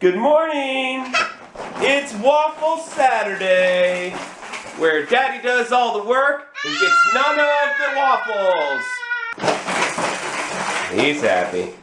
Good morning! It's Waffle Saturday, where Daddy does all the work and gets none of the waffles. He's happy.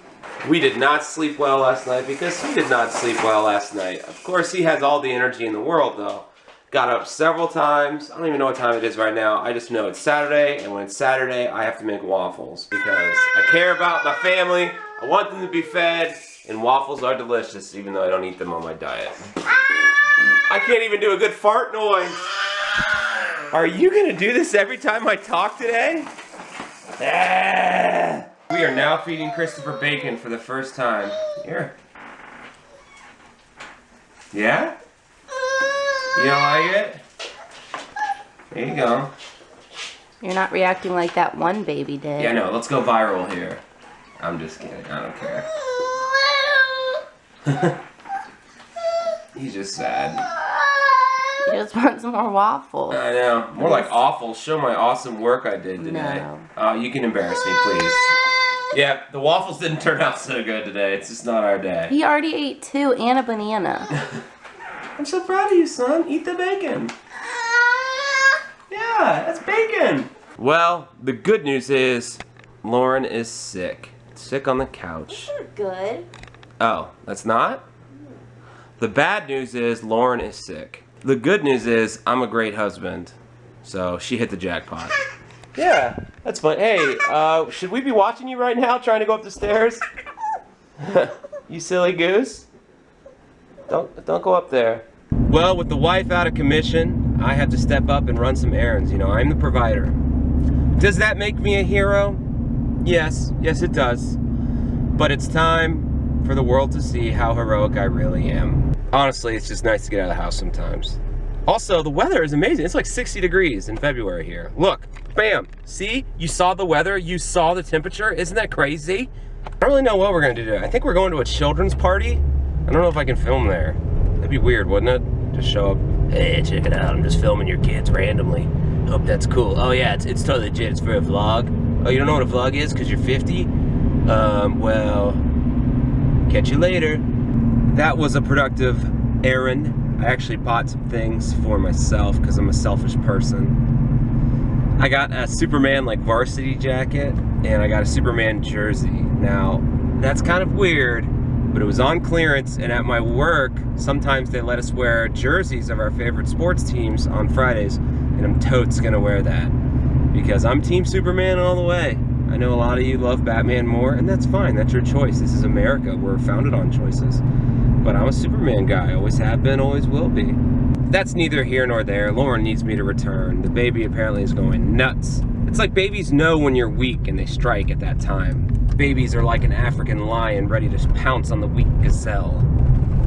We did not sleep well last night because he did not sleep well last night. Of course, he has all the energy in the world, though. Got up several times. I don't even know what time it is right now. I just know it's Saturday, and when it's Saturday, I have to make waffles because I care about my family. I want them to be fed, and waffles are delicious, even though I don't eat them on my diet. I can't even do a good fart noise. Are you gonna do this every time I talk today? We are now feeding Christopher bacon for the first time. Here. Yeah? You don't like it? There you go. You're not reacting like that one baby did. Yeah, no, let's go viral here. I'm just kidding, I don't care. He's just sad. You just want some more waffles. I know. More like awful. Show my awesome work I did today. No. You can embarrass me, please. Yeah, the waffles didn't turn out so good today. It's just not our day. He already ate 2 and a banana. I'm so proud of you, son. Eat the bacon. Yeah, that's bacon. Well, the good news is Lauren is sick. Sick on the couch. That's good. Oh, that's not? The bad news is Lauren is sick. The good news is I'm a great husband. So she hit the jackpot. Yeah, that's fun. Hey, should we be watching you right now trying to go up the stairs? You silly goose. Don't go up there. Well, with the wife out of commission, I have to step up and run some errands. You know, I'm the provider. Does that make me a hero? Yes, it does. But it's time for the world to see how heroic I really am. Honestly, it's just nice to get out of the house sometimes. Also, the weather is amazing. It's like 60 degrees in February here. Look, bam, see? You saw the weather, you saw the temperature. Isn't that crazy? I don't really know what we're gonna do today. I think we're going to a children's party. I don't know if I can film there. That'd be weird, wouldn't it? Just show up, hey, check it out, I'm just filming your kids randomly. Hope that's cool. Oh yeah, it's totally legit, it's for a vlog. Oh, you don't know what a vlog is because you're 50? Well, catch you later. That was a productive errand. I actually bought some things for myself because I'm a selfish person. I got a Superman like varsity jacket and I got a Superman jersey. Now, that's kind of weird, but it was on clearance, and at my work, sometimes they let us wear jerseys of our favorite sports teams on Fridays, and I'm totes gonna wear that because I'm Team Superman all the way. I know a lot of you love Batman more, and that's fine, that's your choice. This is America, we're founded on choices. But I'm a Superman guy, always have been, always will be. That's neither here nor there. Lauren needs me to return. The baby apparently is going nuts. It's like babies know when you're weak and they strike at that time. Babies are like an African lion ready to pounce on the weak gazelle.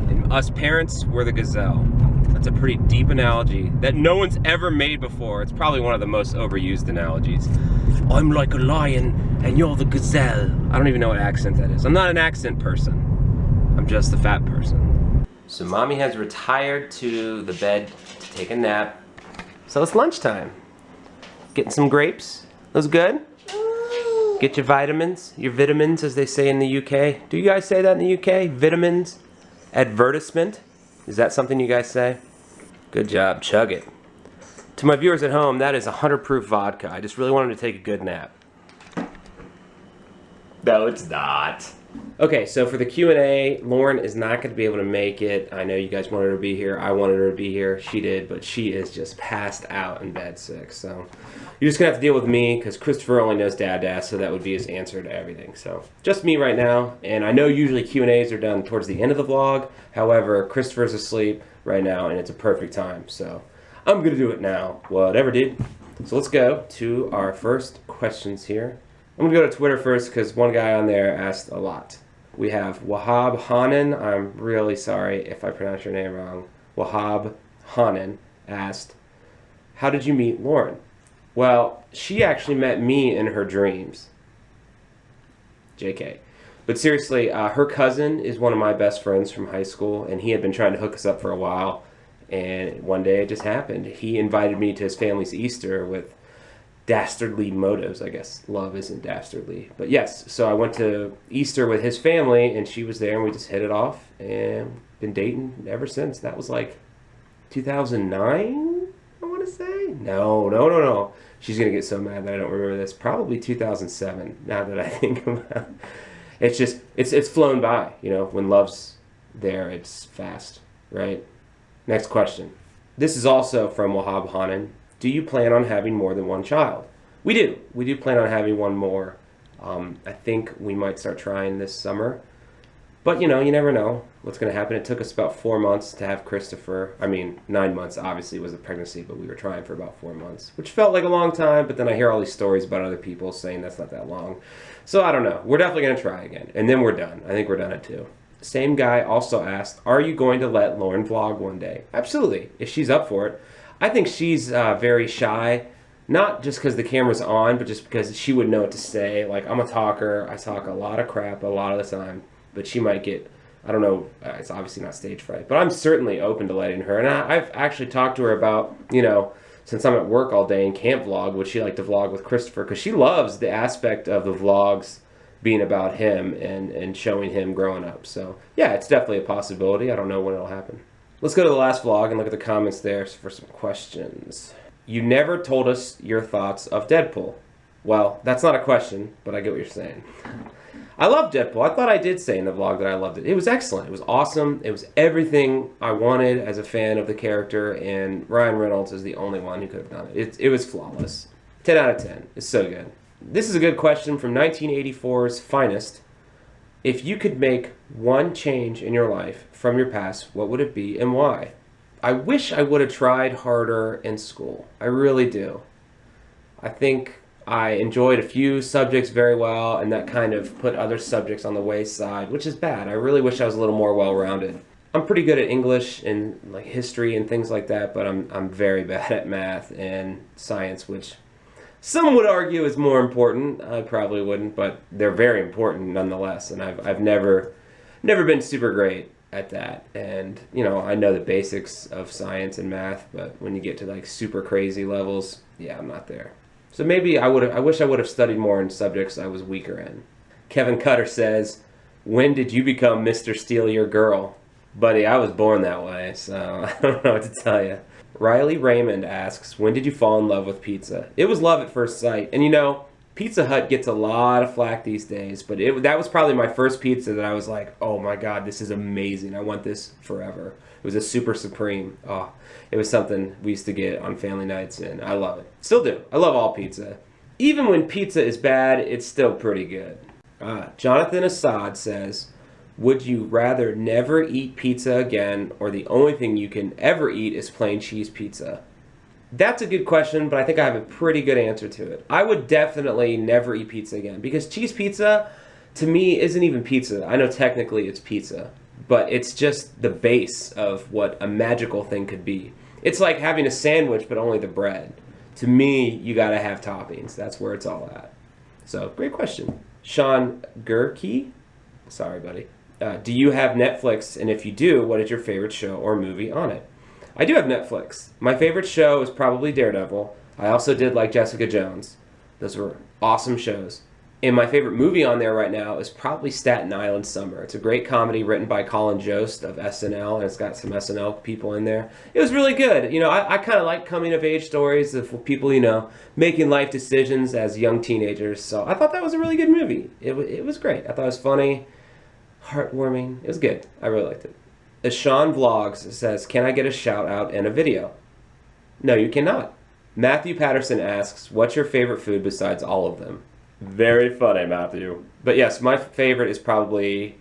And us parents, we're the gazelle. That's a pretty deep analogy that no one's ever made before. It's probably one of the most overused analogies. I'm like a lion and you're the gazelle. I don't even know what accent that is. I'm not an accent person. I'm just a fat person. So mommy has retired to the bed to take a nap. So it's lunchtime. Getting some grapes. Those good? Get your vitamins as they say in the UK. Do you guys say that in the UK? Vitamins? Advertisement? Is that something you guys say? Good job, chug it. To my viewers at home, that is 100 proof vodka. I just really wanted to take a good nap. No, it's not. Okay, so for the Q&A, Lauren is not going to be able to make it. I know you guys wanted her to be here. I wanted her to be here. She did, but she is just passed out in bed sick. So you're just going to have to deal with me because Christopher only knows Dada, so that would be his answer to everything. So just me right now. And I know usually Q&As are done towards the end of the vlog. However, Christopher's asleep right now, and it's a perfect time. So I'm going to do it now. Whatever, dude. So let's go to our first questions here. I'm going to go to Twitter first because one guy on there asked a lot. We have Wahab Hanan. I'm really sorry if I pronounce your name wrong. Wahab Hanan asked, how did you meet Lauren? Well, she actually met me in her dreams. JK. But seriously, her cousin is one of my best friends from high school, and he had been trying to hook us up for a while. And one day it just happened. He invited me to his family's Easter with dastardly motives, I guess. Love isn't dastardly. But yes, so I went to Easter with his family, and she was there, and we just hit it off, and been dating ever since. That was like 2009, I want to say. No. She's going to get so mad that I don't remember this. Probably 2007, now that I think about it. It's just, it's flown by, you know. When love's there, it's fast, right? Next question. This is also from Wahab Hanan. Do you plan on having more than one child? We do. We do plan on having one more. I think we might start trying this summer. But, you know, you never know what's going to happen. It took us about 4 months to have Christopher. I mean, 9 months, obviously, was a pregnancy, but we were trying for about 4 months, which felt like a long time. But then I hear all these stories about other people saying that's not that long. So I don't know. We're definitely going to try again. And then we're done. I think we're done at 2. Same guy also asked, are you going to let Lauren vlog one day? Absolutely, if she's up for it. I think she's very shy. Not just because the camera's on, but just because she would know what to say. Like, I'm a talker. I talk a lot of crap a lot of the time. But she might get, I don't know, it's obviously not stage fright. But I'm certainly open to letting her. And I've actually talked to her about, you know, since I'm at work all day and can't vlog, would she like to vlog with Christopher? Because she loves the aspect of the vlogs being about him and showing him growing up. So, yeah, it's definitely a possibility. I don't know when it'll happen. Let's go to the last vlog and look at the comments there for some questions. You never told us your thoughts of Deadpool. Well, that's not a question, but I get what you're saying. I love Deadpool. I thought I did say in the vlog that I loved it. It was excellent. It was awesome. It was everything I wanted as a fan of the character, and Ryan Reynolds is the only one who could have done it. It was flawless. 10 out of 10. It's so good. This is a good question from 1984's finest. If you could make one change in your life from your past, what would it be and why? I wish I would have tried harder in school. I really do. I think I enjoyed a few subjects very well, and that kind of put other subjects on the wayside, which is bad. I really wish I was a little more well-rounded. I'm pretty good at English and like history and things like that, but I'm very bad at math and science, which some would argue is more important. I probably wouldn't, but they're very important nonetheless, and I've never been super great at that. And, you know, I know the basics of science and math, but when you get to like super crazy levels, yeah, I'm not there. So maybe I wish I would have studied more in subjects I was weaker in. Kevin Cutter says, when did you become Mr. Steal Your Girl? Buddy, I was born that way, so I don't know what to tell you. Riley Raymond asks, when did you fall in love with pizza? It was love at first sight. And you know, Pizza Hut gets a lot of flack these days, but that was probably my first pizza that I was like, oh my God, this is amazing. I want this forever. It was a Super Supreme. Oh, it was something we used to get on family nights, and I love it. Still do. I love all pizza. Even when pizza is bad, it's still pretty good. Jonathan Assad says, would you rather never eat pizza again, or the only thing you can ever eat is plain cheese pizza? That's a good question, but I think I have a pretty good answer to it. I would definitely never eat pizza again, because cheese pizza, to me, isn't even pizza. I know technically it's pizza, but it's just the base of what a magical thing could be. It's like having a sandwich, but only the bread. To me, you gotta have toppings. That's where it's all at. So, great question. Sean Gerke, sorry buddy. Do you have Netflix? And if you do, what is your favorite show or movie on it? I do have Netflix. My favorite show is probably Daredevil. I also did like Jessica Jones. Those were awesome shows. And my favorite movie on there right now is probably Staten Island Summer. It's a great comedy written by Colin Jost of SNL, and it's got some SNL people in there. It was really good. You know, I kind of like coming-of-age stories of people, you know, making life decisions as young teenagers. So I thought that was a really good movie. It was great. I thought it was funny, heartwarming. It was good. I really liked it. As Sean Vlogs says, can I get a shout-out and a video? No, you cannot. Matthew Patterson asks, what's your favorite food besides all of them? Very funny, Matthew. But yes, my favorite is probably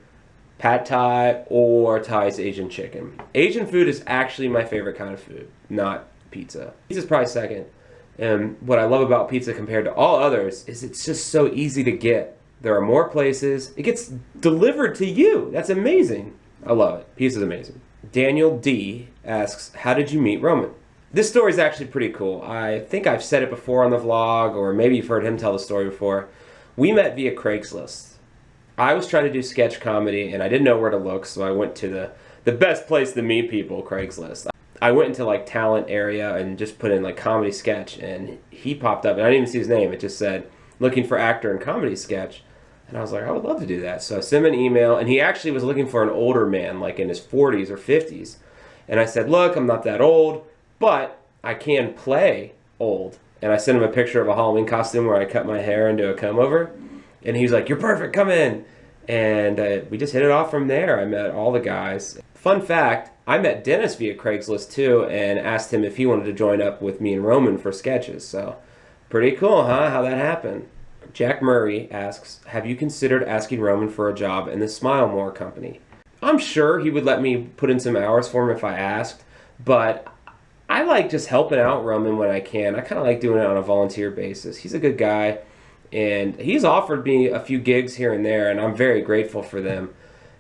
Pad Thai or Thai's Asian chicken. Asian food is actually my favorite kind of food, not pizza. Pizza's probably second. And what I love about pizza compared to all others is it's just so easy to get. There are more places. It gets delivered to you. That's amazing. I love it. Pizza's amazing. Daniel D asks, how did you meet Roman? This story is actually pretty cool. I think I've said it before on the vlog, or maybe you've heard him tell the story before. We met via Craigslist. I was trying to do sketch comedy, and I didn't know where to look, so I went to the best place to meet people, Craigslist. I went into like talent area and just put in like comedy sketch, and he popped up, and I didn't even see his name. It just said, looking for actor in comedy sketch. And I was like, I would love to do that. So I sent him an email, and he actually was looking for an older man, like in his 40s or 50s. And I said, look, I'm not that old, but I can play old. And I sent him a picture of a Halloween costume where I cut my hair into a comb-over. And he was like, you're perfect, come in. And we just hit it off from there. I met all the guys. Fun fact, I met Dennis via Craigslist too, and asked him if he wanted to join up with me and Roman for sketches. So pretty cool, huh? How that happened. Jack Murray asks, have you considered asking Roman for a job in the Smile More company? I'm sure he would let me put in some hours for him if I asked, but I like just helping out Roman when I can. I kind of like doing it on a volunteer basis. He's a good guy, and he's offered me a few gigs here and there, and I'm very grateful for them,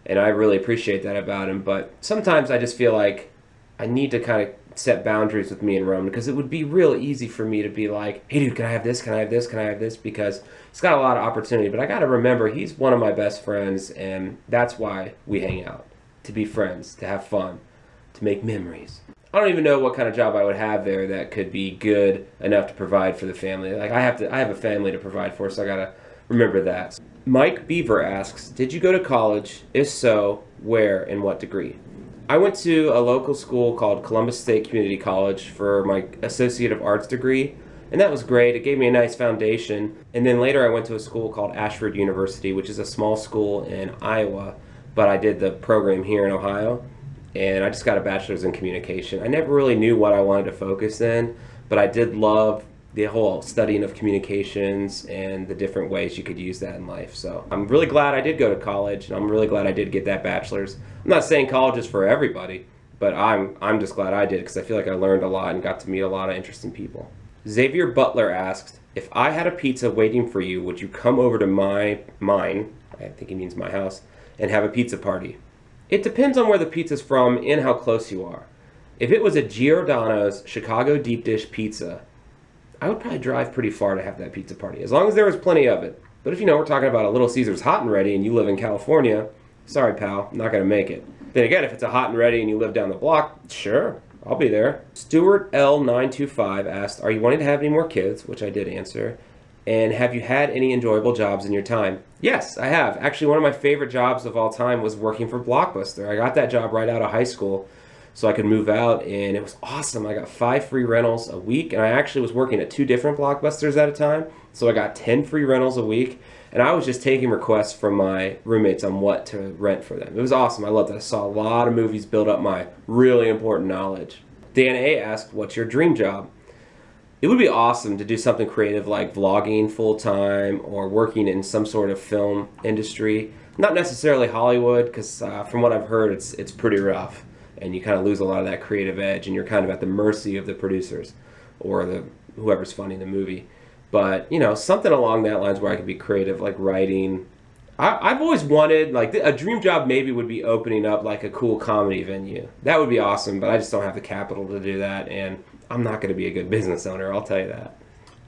and I really appreciate that about him. But sometimes I just feel like I need to kind of set boundaries with me and Roman, because it would be real easy for me to be like, hey dude, can I have this, can I have this, can I have this, because he's got a lot of opportunity. But I got to remember, he's one of my best friends, and that's why we hang out, to be friends, to have fun, to make memories. I don't even know what kind of job I would have there that could be good enough to provide for the family. Like I have a family to provide for, so I got to remember that. Mike Beaver asks, did you go to college? If so, where and what degree? I went to a local school called Columbus State Community College for my Associate of Arts degree, and that was great. It gave me a nice foundation. And then later I went to a school called Ashford University, which is a small school in Iowa, but I did the program here in Ohio, and I just got a bachelor's in communication. I never really knew what I wanted to focus in, but I did love the whole studying of communications and the different ways you could use that in life. So I'm really glad I did go to college, and I'm really glad I did get that bachelor's. I'm not saying college is for everybody, but I'm just glad I did, because I feel like I learned a lot and got to meet a lot of interesting people. Xavier Butler asked, if I had a pizza waiting for you, would you come over to mine, I think he means my house, and have a pizza party? It depends on where the pizza's from and how close you are. If it was a Giordano's Chicago deep dish pizza, I would probably drive pretty far to have that pizza party, as long as there was plenty of it. But if we're talking about a Little Caesars Hot and Ready and you live in California, sorry pal, I'm not going to make it. Then again, if it's a Hot and Ready and you live down the block, sure, I'll be there. Stuart L925 asked, are you wanting to have any more kids? Which I did answer. And have you had any enjoyable jobs in your time? Yes, I have. Actually, one of my favorite jobs of all time was working for Blockbuster. I got that job right out of high school, so I could move out, and it was awesome. I got 5 free rentals a week, and I actually was working at 2 different Blockbusters at a time, so I got 10 free rentals a week, and I was just taking requests from my roommates on what to rent for them. It was awesome. I loved it. I saw a lot of movies, build up my really important knowledge. Dan A. asked, what's your dream job? It would be awesome to do something creative like vlogging full-time or working in some sort of film industry. Not necessarily Hollywood, because from what I've heard, it's pretty rough, and you kind of lose a lot of that creative edge, and you're kind of at the mercy of the producers or whoever's funding the movie. But something along that lines where I could be creative, like writing. I've always wanted, like, a dream job maybe would be opening up like a cool comedy venue. That would be awesome, but I just don't have the capital to do that, and I'm not going to be a good business owner, I'll tell you that.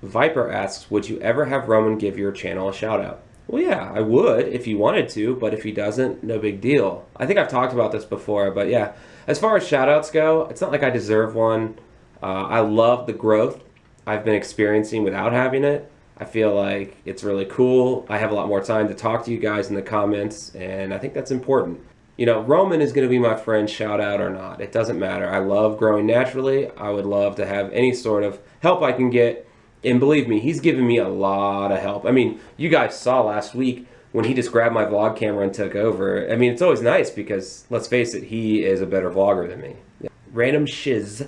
Viper asks, would you ever have Roman give your channel a shout out? Well, yeah, I would if he wanted to, but if he doesn't, no big deal. I think I've talked about this before, but yeah, as far as shout outs go, it's not like I deserve one. I love the growth I've been experiencing without having it. I feel like it's really cool. I have a lot more time to talk to you guys in the comments, and I think that's important. Roman is going to be my friend, shout out or not. It doesn't matter. I love growing naturally. I would love to have any sort of help I can get. And believe me, he's given me a lot of help. I mean, you guys saw last week when he just grabbed my vlog camera and took over. I mean, it's always nice because, let's face it, he is a better vlogger than me. Random Shiz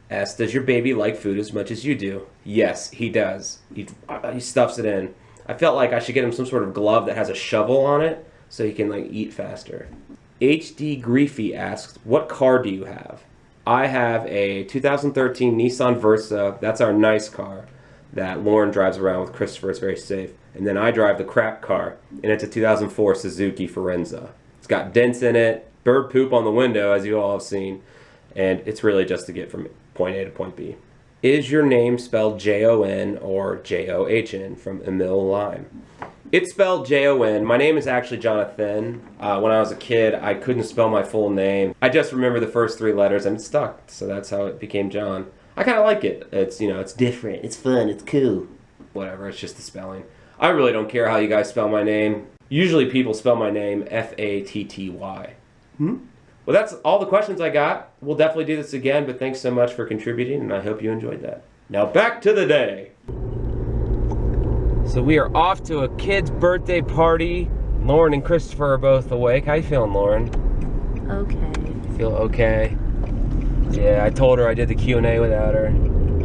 asks, does your baby like food as much as you do? Yes, he does. He stuffs it in. I felt like I should get him some sort of glove that has a shovel on it so he can eat faster. HD Griefy asks, what car do you have? I have a 2013 Nissan Versa. That's our nice car that Lauren drives around with Christopher. It's very safe. And then I drive the crap car, and it's a 2004 Suzuki Forenza. It's got dents in it, bird poop on the window, as you all have seen, and it's really just to get from point A to point B. Is your name spelled Jon or John? From Emil Lime. It's spelled Jon. My name is actually Jonathan. When I was a kid, I couldn't spell my full name. I just remember the first 3 letters and it stuck, so that's how it became John. I kind of like it. It's, it's different, it's fun, it's cool. Whatever, it's just the spelling. I really don't care how you guys spell my name. Usually people spell my name Fatty. Well, that's all the questions I got. We'll definitely do this again, but thanks so much for contributing, and I hope you enjoyed that. Now back to the day. So we are off to a kid's birthday party. Lauren and Christopher are both awake. How you feeling, Lauren? Okay. Feel okay? Yeah, I told her I did the Q&A without her.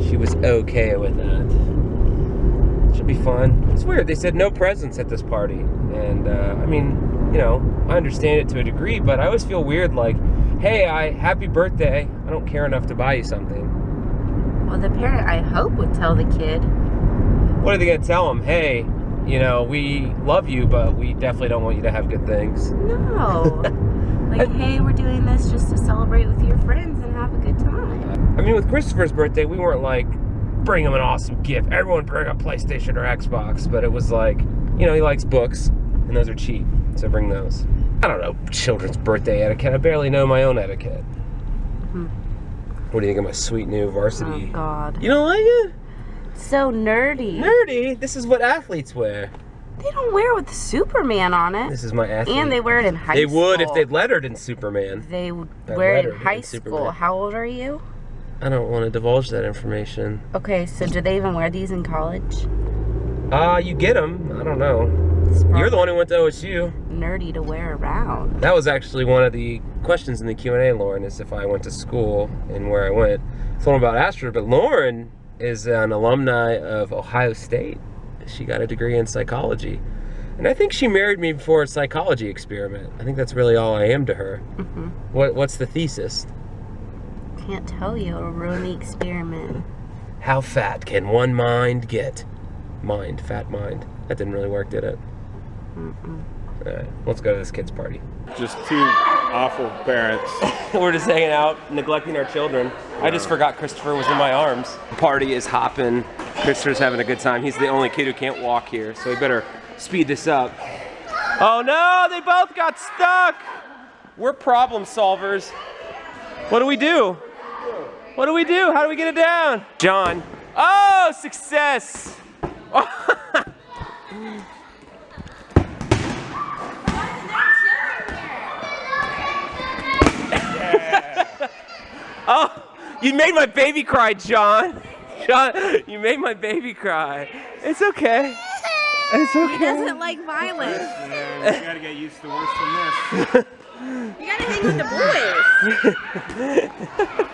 She was okay with that. Should be fun. It's weird. They said no presents at this party. And, I mean, you know, I understand it to a degree, but I always feel weird like, hey, happy birthday. I don't care enough to buy you something. Well, the parent, I hope, would tell the kid. What are they going to tell him? Hey, you know, we love you, but we definitely don't want you to have good things. No. Like, hey, we're doing this just to celebrate with your friends and have a good time. I mean, with Christopher's birthday, we weren't like, bring him an awesome gift. Everyone bring a PlayStation or Xbox. But it was like, you know, he likes books, and those are cheap, so bring those. I don't know children's birthday etiquette. I barely know my own etiquette. What do you think of my sweet new varsity? Oh, God. You don't like it? So nerdy. Nerdy? This is what athletes wear. They don't wear it with Superman on it. This is my athlete. And they wear it in high school. They would if they'd lettered in Superman. They would That wear it in lettered high in school. Superman. How old are you? I don't want to divulge that information. Okay, so do they even wear these in college? You get them. I don't know. You're the one who went to OSU. Nerdy to wear around. That was actually one of the questions in the Q&A, Lauren, is if I went to school and where I went. I told them about Astra, but Lauren is an alumni of Ohio State. She got a degree in psychology. And I think she married me for a psychology experiment. I think that's really all I am to her. What's the thesis? Can't tell you. It'll ruin the experiment. How fat can one mind get? Fat mind. That didn't really work, did it? Alright, let's go to this kid's party. Just two awful parents. We're just hanging out, neglecting our children. I just forgot Christopher was in my arms. The party is hopping. Christopher's having a good time. He's the only kid who can't walk here, so we better speed this up. Oh no, they both got stuck! We're problem solvers. What do we do? What do we do? How do we get it down? John. Oh, success! Oh, you made my baby cry, John. John, you made my baby cry. It's okay. It's okay. He doesn't like violence. Yeah, you gotta get used to worse than this. You gotta hang with the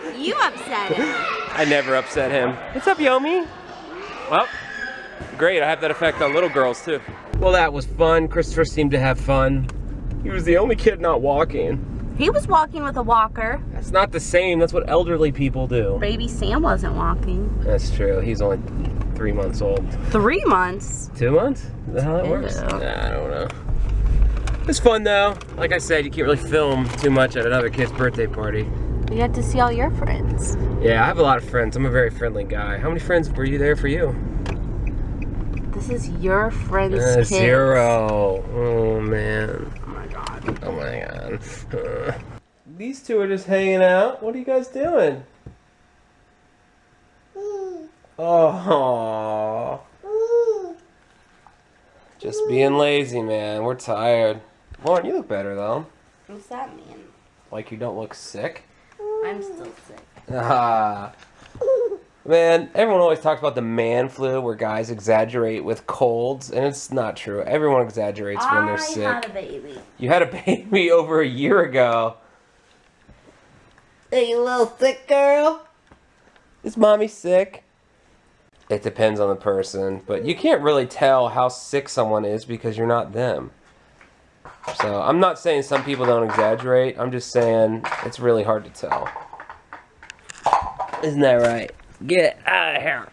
boys. You upset him. I never upset him. What's up, Yomi? Well, great. I have that effect on little girls, too. Well, that was fun. Christopher seemed to have fun. He was the only kid not walking. He was walking with a walker. That's not the same. That's what elderly people do. Baby Sam wasn't walking. That's true. He's only 3 months old. 3 months? 2 months? Is that how that works? Ew. Nah, I don't know. It's fun though. Like I said, you can't really film too much at another kid's birthday party. You got to see all your friends. Yeah, I have a lot of friends. I'm a very friendly guy. How many friends were you there for you? This is your friend's kids. 0. Oh man. Oh my god. Oh my god. These two are just hanging out. What are you guys doing? Oh. Just being lazy, man. We're tired. Lauren, you look better though. What's that mean? Like you don't look sick. I'm still sick. Ah. Man, everyone always talks about the man flu where guys exaggerate with colds, and it's not true. Everyone exaggerates when they're sick. I had a baby. You had a baby over a year ago. Hey, you little sick girl. Is mommy sick? It depends on the person, but you can't really tell how sick someone is because you're not them. So I'm not saying some people don't exaggerate. I'm just saying it's really hard to tell. Isn't that right? Get out of here.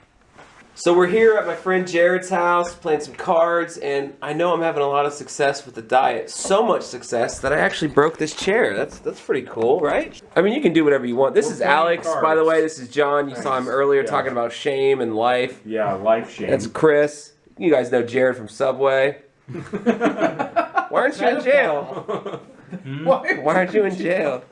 So we're here at my friend Jared's house playing some cards, and I know I'm having a lot of success with the diet. So much success that I actually broke this chair. That's pretty cool, right? I mean, you can do whatever you want. This is Alex, by the way. This is John. You saw him earlier talking about shame and life. Yeah, life shame. That's Chris. You guys know Jared from Subway. Why aren't you in jail? Why aren't you in jail?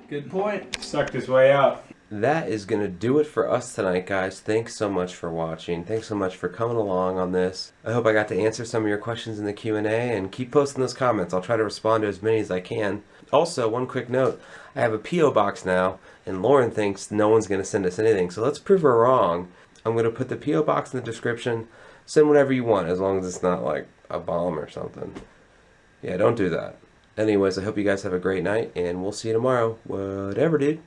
Good point. Sucked his way out. that is going to do it for us tonight, guys. Thanks so much for watching. Thanks so much for coming along on this. I hope I got to answer some of your questions in the Q&A, and keep posting those comments. I'll try to respond to as many as I can. Also, one quick note. I have a P.O. box now, and Lauren thinks no one's going to send us anything, so let's prove her wrong. I'm going to put the P.O. box in the description. Send whatever you want, as long as it's not like a bomb or something. Yeah, don't do that. Anyways, I hope you guys have a great night, and we'll see you tomorrow. Whatever, dude.